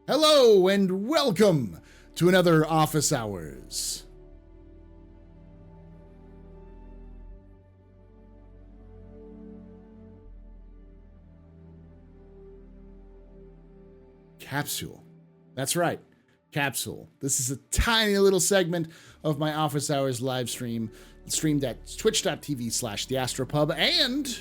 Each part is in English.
Hello and welcome to another Office Hours. Capsule. That's right, Capsule. This is a tiny little segment of my Office Hours live stream, streamed at twitch.tv/theastropub and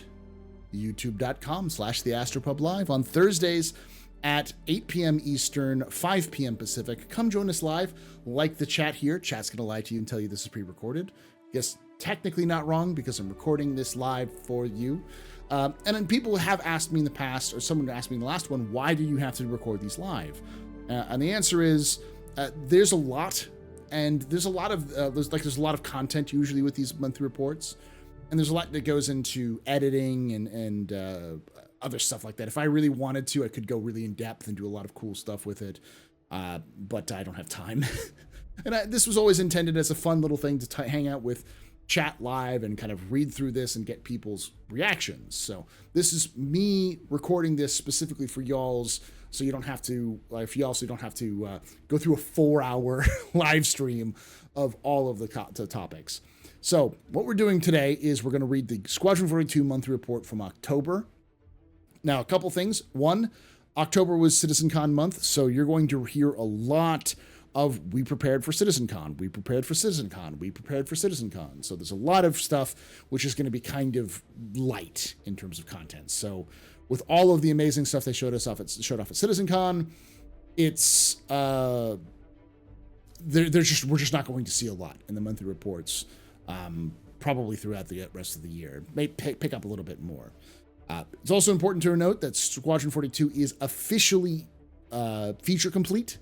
youtube.com/theastropublive on Thursdays at 8 p.m. Eastern, 5 p.m. Pacific. Come join us live. Like the chat here. Chat's going to lie to you and tell you this is pre-recorded. Guess technically not wrong because I'm recording this live for you. And then people have asked me in the past, or someone asked me in the last one, why do you have to record these live? And the answer is there's a lot, and there's a lot of there's a lot of content usually with these monthly reports, and there's a lot that goes into editing and other stuff like that. If I really wanted to, I could go really in depth and do a lot of cool stuff with it, but I don't have time. And this was always intended as a fun little thing to hang out with, chat live, and kind of read through this and get people's reactions. So this is me recording this specifically for y'all's, so you don't have to, for y'all, so you don't have to go through a 4-hour live stream of all of the topics. So what we're doing today is we're going to read the Squadron 42 monthly report from October. Now, a couple things. One, October was CitizenCon month, so you're going to hear a lot of we prepared for CitizenCon, we prepared for CitizenCon, we prepared for CitizenCon. So there's a lot of stuff which is going to be kind of light in terms of content. So with all of the amazing stuff they showed off at CitizenCon, it's we're just not going to see a lot in the monthly reports, probably throughout the rest of the year. May pick up a little bit more. It's also important to note that Squadron 42 is officially feature complete.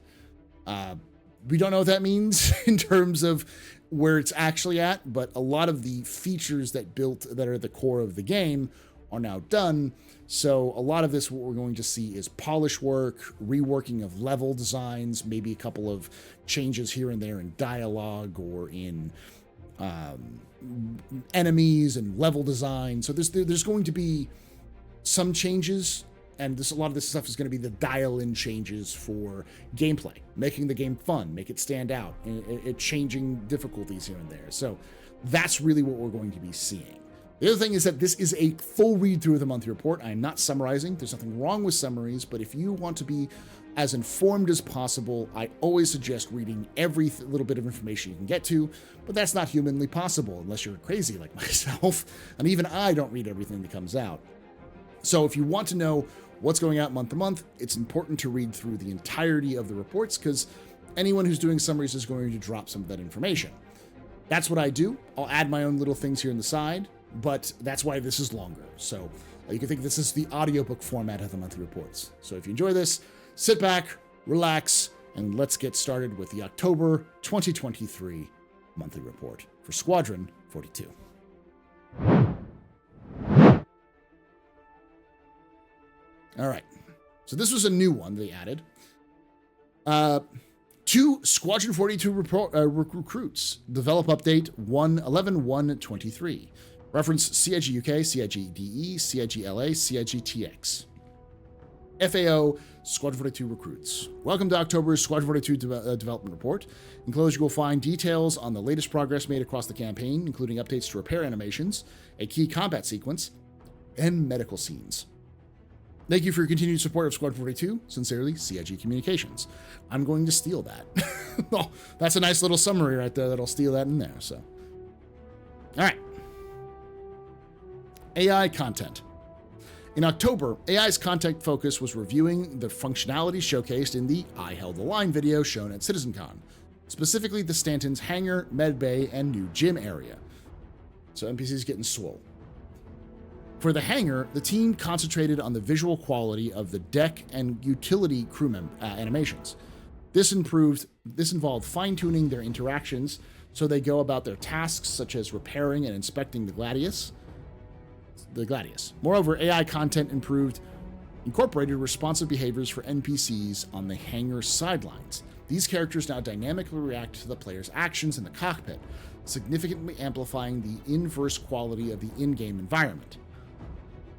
We don't know what that means in terms of where it's actually at, but a lot of the features that are the core of the game are now done. So a lot of this, what we're going to see is polish work, reworking of level designs, maybe a couple of changes here and there in dialogue or in enemies and level design. So there's going to be some changes, and a lot of this stuff is going to be the dial-in changes for gameplay, making the game fun, make it stand out, and changing difficulties here and there. So that's really what we're going to be seeing. The other thing is that this is a full read-through of the monthly report. I am not summarizing. There's nothing wrong with summaries, but if you want to be as informed as possible, I always suggest reading every little bit of information you can get to, but that's not humanly possible unless you're crazy like myself, and even I don't read everything that comes out. So if you want to know what's going out month to month, it's important to read through the entirety of the reports, because anyone who's doing summaries is going to drop some of that information. That's what I do. I'll add my own little things here on the side, but that's why this is longer. So you can think this is the audiobook format of the monthly reports. So if you enjoy this, sit back, relax, and let's get started with the October 2023 monthly report for Squadron 42. All right, so this was a new one they added. 2 Squadron 42 recruits. Develop update 1.11.1.23. Reference CIG UK, CIG DE, CIG LA, CIG TX. FAO Squadron 42 recruits. Welcome to October's Squadron 42 development report. Enclosed, you will find details on the latest progress made across the campaign, including updates to repair animations, a key combat sequence, and medical scenes. Thank you for your continued support of Squadron 42. Sincerely, CIG Communications. I'm going to steal that. Oh, that's a nice little summary right there that'll steal that in there. So, all right. AI content. In October, AI's content focus was reviewing the functionality showcased in the I Held the Line video shown at CitizenCon, specifically the Stanton's hangar, medbay, and new gym area. So NPCs getting swole. For the hangar, the team concentrated on the visual quality of the deck and utility crew animations. This involved fine-tuning their interactions so they go about their tasks such as repairing and inspecting the Gladius. Moreover, AI content incorporated responsive behaviors for NPCs on the hangar sidelines. These characters now dynamically react to the player's actions in the cockpit, significantly amplifying the inverse quality of the in-game environment.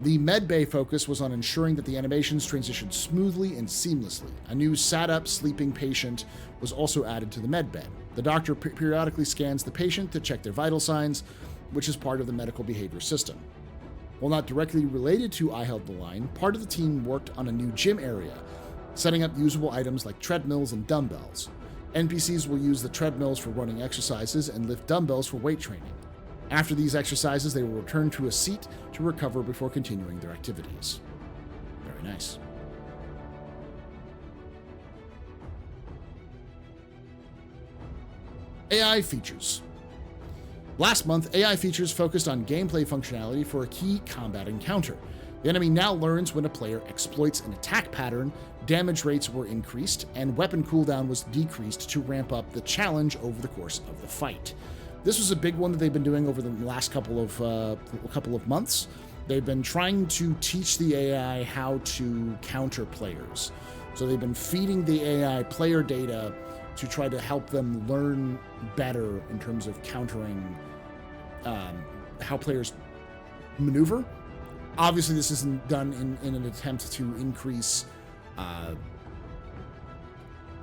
The medbay focus was on ensuring that the animations transitioned smoothly and seamlessly. A new sat-up sleeping patient was also added to the medbay. The doctor periodically scans the patient to check their vital signs, which is part of the medical behavior system. While not directly related to I Held the Line, part of the team worked on a new gym area, setting up usable items like treadmills and dumbbells. NPCs will use the treadmills for running exercises and lift dumbbells for weight training. After these exercises, they will return to a seat to recover before continuing their activities. Very nice. AI features. Last month, AI features focused on gameplay functionality for a key combat encounter. The enemy now learns when a player exploits an attack pattern, damage rates were increased, and weapon cooldown was decreased to ramp up the challenge over the course of the fight. This was a big one that they've been doing over the last couple of months. They've been trying to teach the AI how to counter players. So they've been feeding the AI player data to try to help them learn better in terms of countering how players maneuver. Obviously, this isn't done in an attempt to increase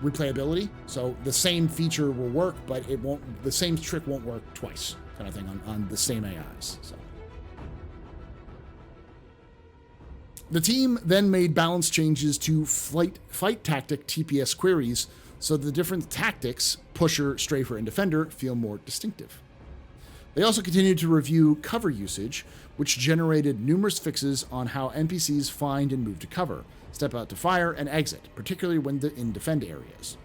replayability. So the same feature will work, but it won't. The same trick won't work twice, kind of thing on the same AIs. So the team then made balance changes to fight tactic TPS queries, so the different tactics, pusher, strafer, and defender, feel more distinctive. They also continued to review cover usage, which generated numerous fixes on how NPCs find and move to cover, step out to fire, and exit, particularly when in defend areas.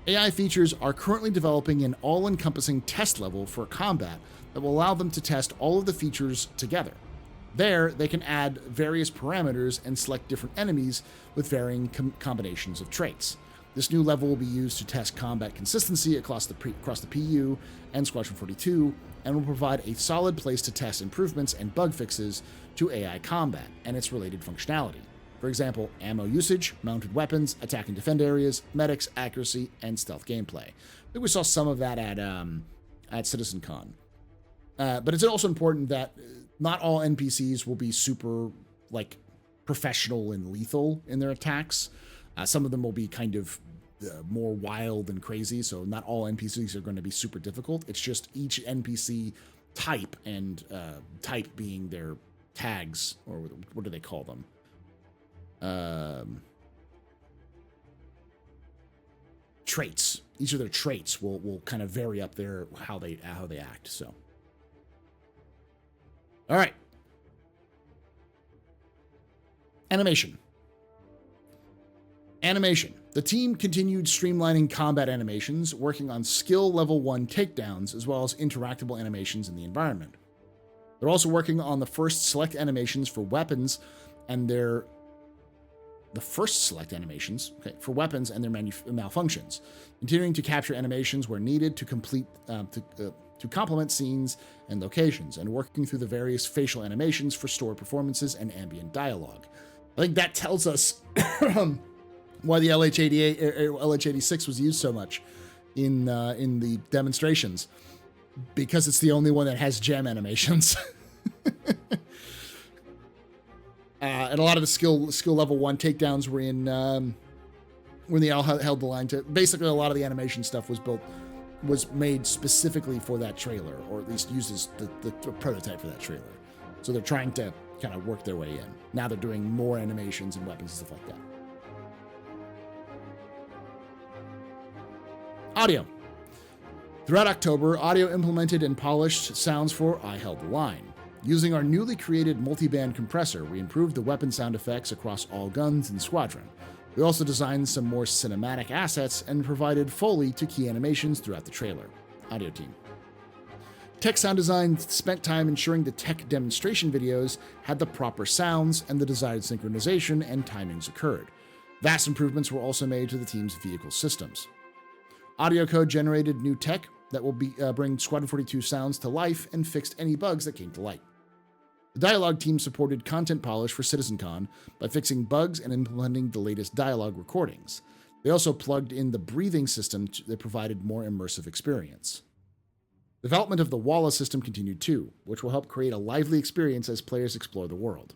AI features are currently developing an all-encompassing test level for combat that will allow them to test all of the features together. There, they can add various parameters and select different enemies with varying combinations of traits. This new level will be used to test combat consistency across the PU and Squadron 42, and will provide a solid place to test improvements and bug fixes to AI combat and its related functionality. For example, ammo usage, mounted weapons, attack and defend areas, medics, accuracy, and stealth gameplay. I think we saw some of that at CitizenCon. But it's also important that not all NPCs will be super professional and lethal in their attacks. Some of them will be kind of more wild and crazy, so not all NPCs are going to be super difficult. It's just each NPC type, and type being their tags, or what do they call them? Traits. Each of their traits will kind of vary up their how they act. So, all right. Animation. The team continued streamlining combat animations, working on skill level 1 takedowns, as well as interactable animations in the environment. They're also working on the first select animations for weapons and their malfunctions, continuing to capture animations where needed to complement scenes and locations, and working through the various facial animations for stored performances and ambient dialogue. I think that tells us why the LH86 was used so much in the demonstrations, because it's the only one that has gem animations. And a lot of the skill level 1 takedowns were in when they all held the line to. Basically, a lot of the animation stuff was made specifically for that trailer, or at least uses the prototype for that trailer. So they're trying to kind of work their way in. Now they're doing more animations and weapons and stuff like that. Audio. Throughout October, audio implemented and polished sounds for I Held the Line. Using our newly created multi-band compressor, we improved the weapon sound effects across all guns in Squadron. We also designed some more cinematic assets and provided Foley to key animations throughout the trailer. Audio team. Tech sound design spent time ensuring the tech demonstration videos had the proper sounds and the desired synchronization and timings occurred. Vast improvements were also made to the team's vehicle systems. Audio code generated new tech that will bring Squadron 42 sounds to life and fixed any bugs that came to light. The dialogue team supported content polish for CitizenCon by fixing bugs and implementing the latest dialogue recordings. They also plugged in the breathing system that provided more immersive experience. Development of the Walla system continued too, which will help create a lively experience as players explore the world.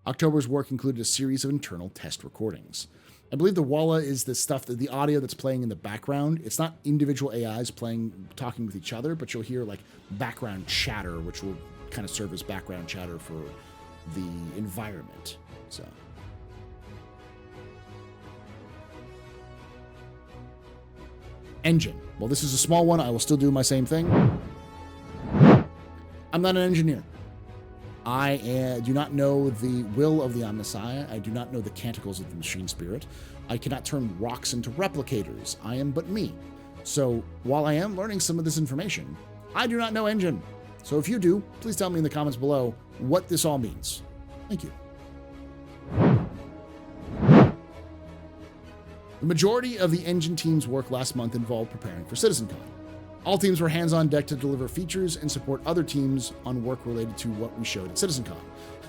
October's work included a series of internal test recordings. I believe the Walla is the stuff, the audio that's playing in the background. It's not individual AIs talking with each other, but you'll hear like background chatter, which will kind of serve as background chatter for the environment. So. Engine. Well, this is a small one. I will still do my same thing. I'm not an engineer. I do not know the will of the Omnissiah. I do not know the canticles of the machine spirit. I cannot turn rocks into replicators. I am but me. So while I am learning some of this information, I do not know engine. So if you do, please tell me in the comments below what this all means. Thank you. The majority of the engine team's work last month involved preparing for CitizenCon. All teams were hands-on deck to deliver features and support other teams on work related to what we showed at CitizenCon.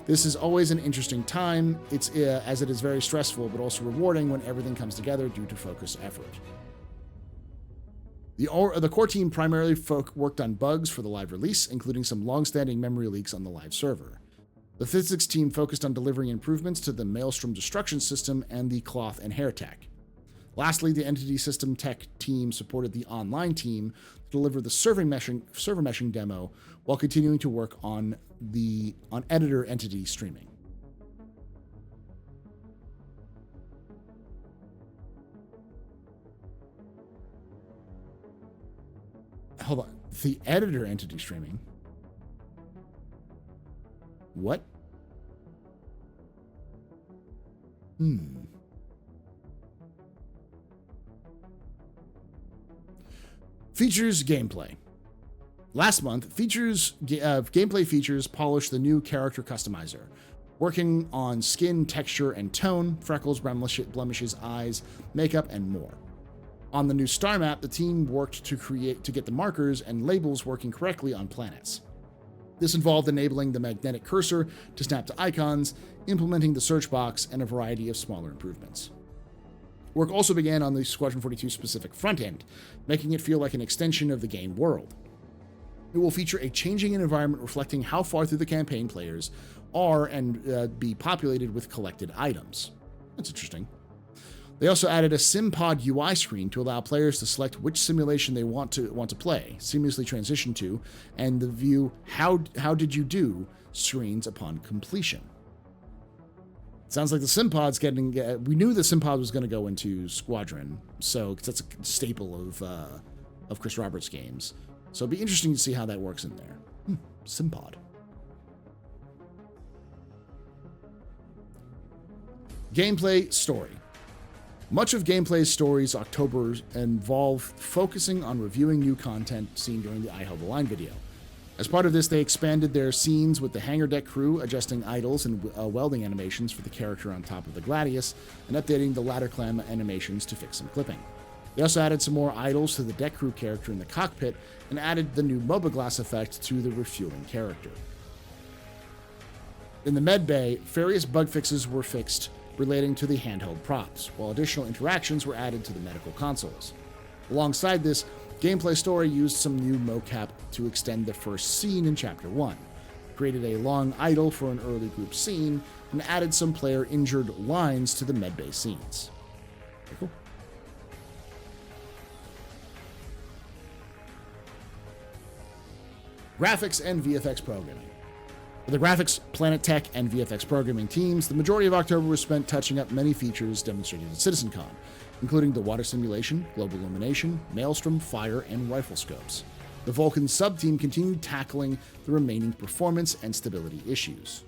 This is always an interesting time, as it is very stressful, but also rewarding when everything comes together due to focused effort. The core team primarily worked on bugs for the live release, including some long-standing memory leaks on the live server. The physics team focused on delivering improvements to the Maelstrom destruction system and the cloth and hair tech. Lastly, the entity system tech team supported the online team to deliver the server meshing demo while continuing to work on editor entity streaming. Hold on. The editor entity streaming? What? Features gameplay. Last month, gameplay features polished the new character customizer, working on skin texture and tone, freckles, blemishes, eyes, makeup, and more. On the new star map, the team worked to get the markers and labels working correctly on planets. This involved enabling the magnetic cursor to snap to icons, implementing the search box, and a variety of smaller improvements. Work also began on the Squadron 42 specific front end, making it feel like an extension of the game world. It will feature a changing environment reflecting how far through the campaign players are and be populated with collected items. That's interesting. They also added a SimPod UI screen to allow players to select which simulation they want to play, seamlessly transition to, and the view how did you do screens upon completion. Sounds like the SimPod's getting. We knew the SimPod was going to go into Squadron, so that's a staple of Chris Roberts' games. So it'd be interesting to see how that works in there. SimPod. Gameplay story. Much of Gameplay's stories October involve focusing on reviewing new content seen during the I Held the Line video. As part of this, they expanded their scenes with the hangar deck crew, adjusting idles and welding animations for the character on top of the Gladius, and updating the ladder clamp animations to fix some clipping. They also added some more idles to the deck crew character in the cockpit, and added the new MOBA glass effect to the refueling character. In the med bay, various bug fixes were fixed relating to the handheld props, while additional interactions were added to the medical consoles. Alongside this, Gameplay Story used some new mocap to extend the first scene in Chapter 1, created a long idle for an early group scene, and added some player-injured lines to the medbay scenes. Very cool. Graphics and VFX Programming. For the graphics, Planet Tech, and VFX Programming teams, the majority of October was spent touching up many features demonstrated at CitizenCon, including the water simulation, global illumination, maelstrom, fire, and rifle scopes. The Vulcan sub-team continued tackling the remaining performance and stability issues.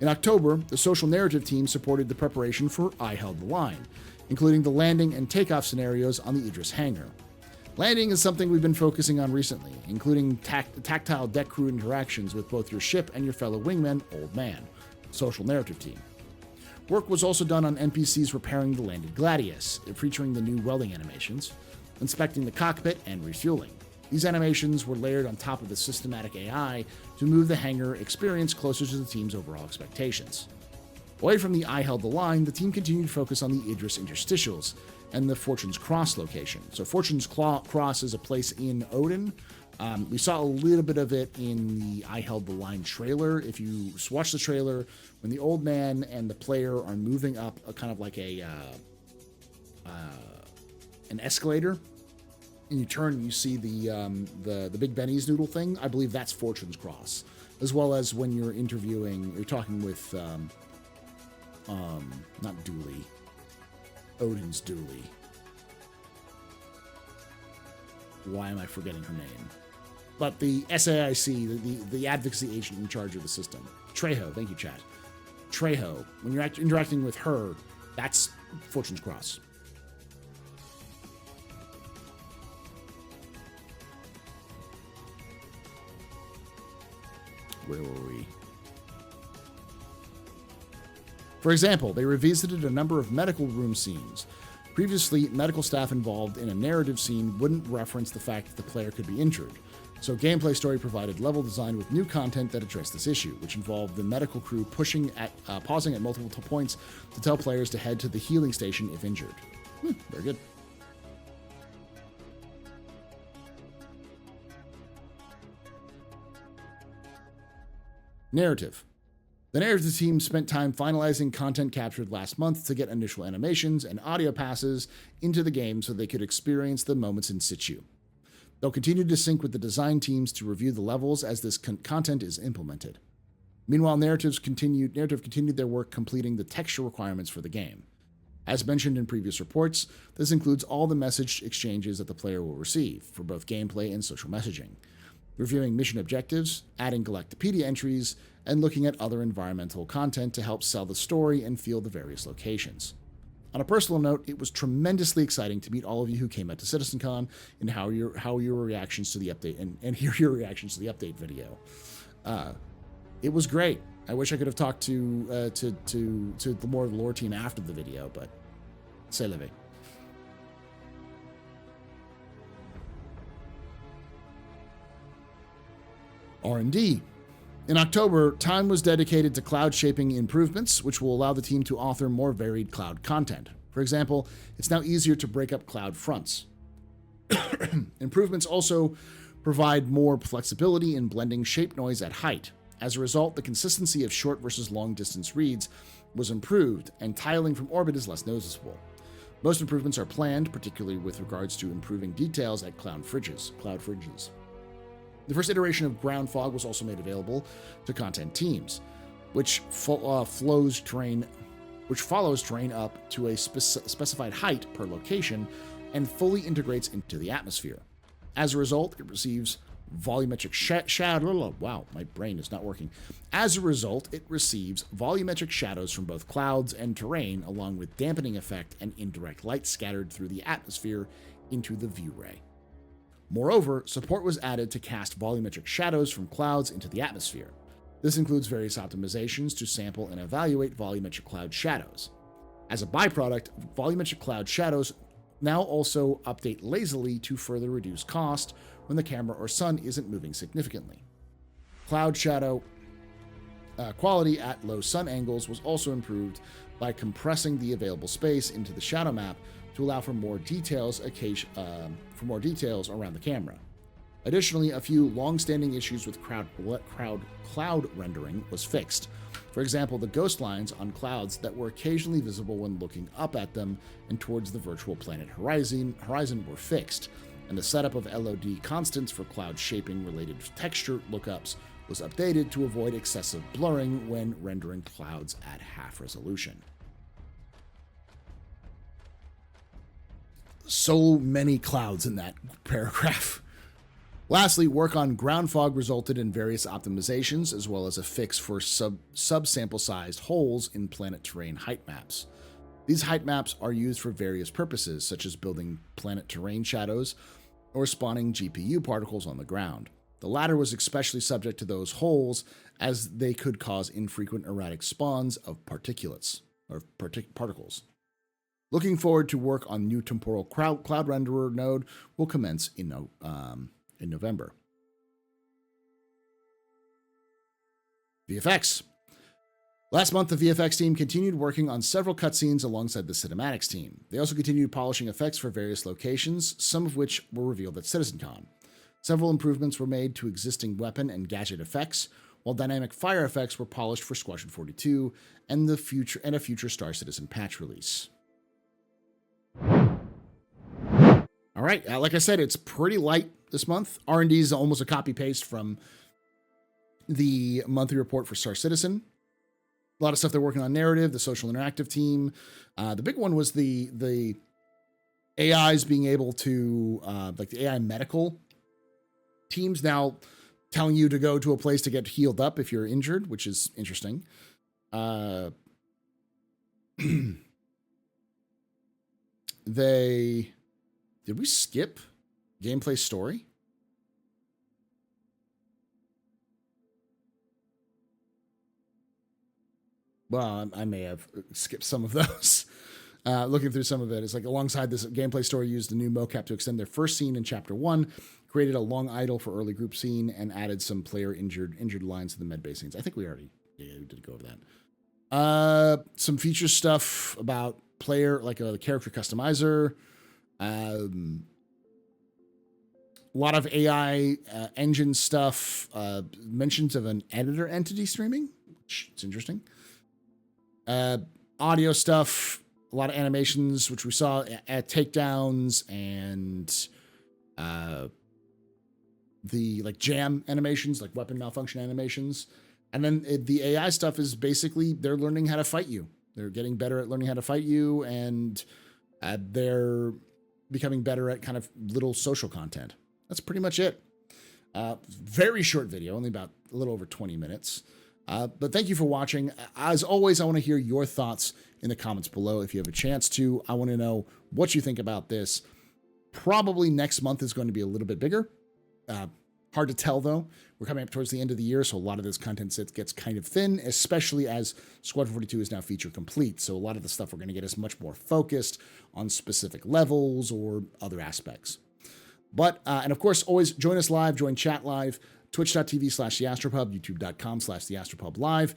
In October, the social narrative team supported the preparation for I Held the Line, including the landing and takeoff scenarios on the Idris hangar. Landing is something we've been focusing on recently, including tactile deck crew interactions with both your ship and your fellow wingman, Old Man, social narrative team. Work was also done on NPCs repairing the landed Gladius, featuring the new welding animations, inspecting the cockpit, and refueling. These animations were layered on top of the systematic AI to move the hangar experience closer to the team's overall expectations. Away from the I Held the Line, the team continued to focus on the Idris interstitials, and the Fortune's Cross location. So Fortune's Cross is a place in Odin. We saw a little bit of it in the I Held the Line trailer. If you watch the trailer, when the old man and the player are moving up a kind of like an escalator, and you turn and you see the Big Benny's noodle thing, I believe that's Fortune's Cross. As well as when you're talking with, not Dooley, Odin's Dooley. Why am I forgetting her name? But the SAIC, the advocacy agent in charge of the system. Trejo, thank you, chat. Trejo, when you're interacting with her, that's Fortune's Cross. Where were we? For example, they revisited a number of medical room scenes. Previously, medical staff involved in a narrative scene wouldn't reference the fact that the player could be injured. So Gameplay Story provided level design with new content that addressed this issue, which involved the medical crew pausing at multiple points to tell players to head to the healing station if injured. Very good. Narrative. The narrative team spent time finalizing content captured last month to get initial animations and audio passes into the game so they could experience the moments in situ. They'll continue to sync with the design teams to review the levels as this content is implemented. Meanwhile, Narrative continued their work completing the texture requirements for the game. As mentioned in previous reports, this includes all the message exchanges that the player will receive for both gameplay and social messaging, reviewing mission objectives, adding Galactopedia entries, and looking at other environmental content to help sell the story and feel the various locations. On a personal note, it was tremendously exciting to meet all of you who came out to CitizenCon and how your reactions to the update and hear your reactions to the update video. It was great. I wish I could have talked to the more of the lore team after the video, but c'est la vie. R&D. In October, time was dedicated to cloud shaping improvements, which will allow the team to author more varied cloud content. For example, it's now easier to break up cloud fronts. Improvements also provide more flexibility in blending shape noise at height. As a result, the consistency of short versus long distance reads was improved, and tiling from orbit is less noticeable. Most improvements are planned, particularly with regards to improving details at cloud fridges. The first iteration of ground fog was also made available to content teams, which follows terrain up to a specified height per location and fully integrates into the atmosphere. As a result, it receives volumetric shadow. Wow, my brain is not working. As a result, it receives volumetric shadows from both clouds and terrain, along with dampening effect and indirect light scattered through the atmosphere into the view ray. Moreover, support was added to cast volumetric shadows from clouds into the atmosphere. This includes various optimizations to sample and evaluate volumetric cloud shadows. As a byproduct, volumetric cloud shadows now also update lazily to further reduce cost when the camera or sun isn't moving significantly. Cloud shadow quality at low sun angles was also improved by compressing the available space into the shadow map to allow for more details around the camera. Additionally, a few long-standing issues with cloud rendering was fixed. For example, the ghost lines on clouds that were occasionally visible when looking up at them and towards the virtual planet horizon were fixed, and the setup of LOD constants for cloud shaping related texture lookups was updated to avoid excessive blurring when rendering clouds at half resolution. So many clouds in that paragraph. Lastly, work on ground fog resulted in various optimizations, as well as a fix for subsample sized holes in planet terrain height maps. These height maps are used for various purposes, such as building planet terrain shadows or spawning GPU particles on the ground. The latter was especially subject to those holes, as they could cause infrequent erratic spawns of particulates or particles. Looking forward to work on new temporal cloud renderer node will commence in November. VFX. Last month, the VFX team continued working on several cutscenes alongside the cinematics team. They also continued polishing effects for various locations, some of which were revealed at CitizenCon. Several improvements were made to existing weapon and gadget effects, while dynamic fire effects were polished for Squadron 42 and a future Star Citizen patch release. All right, like I said, it's pretty light this month. R&D is almost a copy-paste from the monthly report for Star Citizen. A lot of stuff they're working on narrative, the social interactive team. The big one was the AIs being able to, like the AI medical teams now telling you to go to a place to get healed up if you're injured, which is interesting. Did we skip gameplay story? Well, I may have skipped some of those. Looking through some of it, it's like alongside this gameplay story used a new mocap to extend their first scene in Chapter 1, created a long idle for early group scene, and added some player injured lines to the med bay scenes. I think we already did go over that. Some feature stuff about player, like the character customizer. A lot of AI engine stuff. Mentions of an editor entity streaming, which is interesting. Audio stuff, a lot of animations, which we saw at takedowns and the like jam animations, like weapon malfunction animations. And then the AI stuff is basically they're learning how to fight you. They're getting better at learning how to fight you, and they're becoming better at kind of little social content. That's pretty much it. Very short video, only about a little over 20 minutes. But thank you for watching. As always, I want to hear your thoughts in the comments below if you have a chance to. I want to know what you think about this. Probably next month is going to be a little bit bigger. Hard to tell, though. We're coming up towards the end of the year, so a lot of this content set gets kind of thin, especially as Squadron 42 is now feature complete. So a lot of the stuff we're going to get is much more focused on specific levels or other aspects. But, and of course, always join us live, join chat live. Twitch.tv/TheAstroPub, YouTube.com/TheAstroPubLive,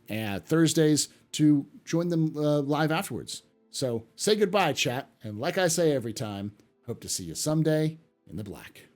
and Thursdays to join them live afterwards. So say goodbye, chat. And like I say every time, hope to see you someday in the black.